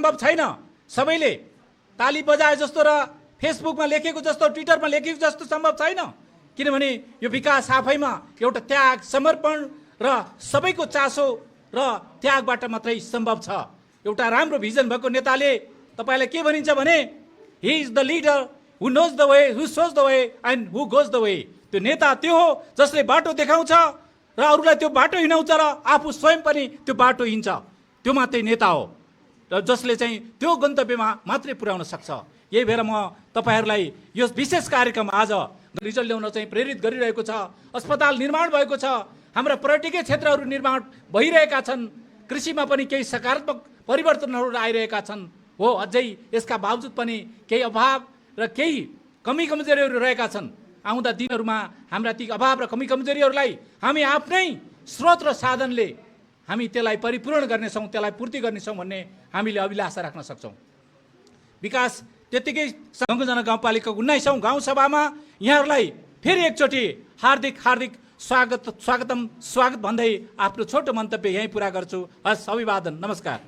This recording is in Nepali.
सम्भव छैन। सबैले ताली बजाए जस्तो र फेसबुकमा लेखेको जस्तो, ट्विटरमा लेखेको जस्तो सम्भव छैन। किनभने यो विकास आफैमा एउटा त्याग, समर्पण र सबैको चासो र त्यागबाट मात्रै सम्भव छ। एउटा राम्रो भिजन भएको नेताले तपाईलाई के भनिन्छ भने he is the leader who knows the way, who shows the way and who goes the way. त्यो नेता त्यो हो जसले बाटो देखाउँछ र अरूलाई त्यो बाटो हिँडाउँछ र आफू स्वयं पनि त्यो बाटो हिँड्छ। त्यो मात्रै नेता हो र जसले चाहिँ त्यो गन्तव्यमा मात्रै पुर्याउन सक्छ। यही भएर म तपाईहरूलाई यो विशेष कार्यक्रम आज रिजल्ट ल्याउन चाहिँ प्रेरित गरिरहेको छ। अस्पताल निर्माण भएको छ, हाम्रा पर्यटकीय क्षेत्रहरू निर्माण भइरहेका छन्, कृषिमा पनि केही सकारात्मक परिवर्तनहरू आइरहेका छन्। हो, अझै यसका बावजुद पनि केही अभाव र केही कमी कमजोरीहरू रहेका छन्। आउँदा दिनहरूमा हाम्रा ती अभाव र कमी कमजोरीहरूलाई हामी आफ्नै स्रोत र साधनले हामी त्यसलाई परिपूर्ण गर्नेछौँ, त्यसलाई पूर्ति गर्नेछौँ भन्ने हामीले अभिलाषा राख्न सक्छौँ। विकास त्यत्तिकै सङ्घजना गाउँपालिकाको 19औं गाउँसभामा यहाँहरूलाई फेरि एकचोटि हार्दिक हार्दिक स्वागत भन्दै आफ्नो छोटो मन्तव्य यहीँ पुरा गर्छु। हस्, अभिवादन, नमस्कार।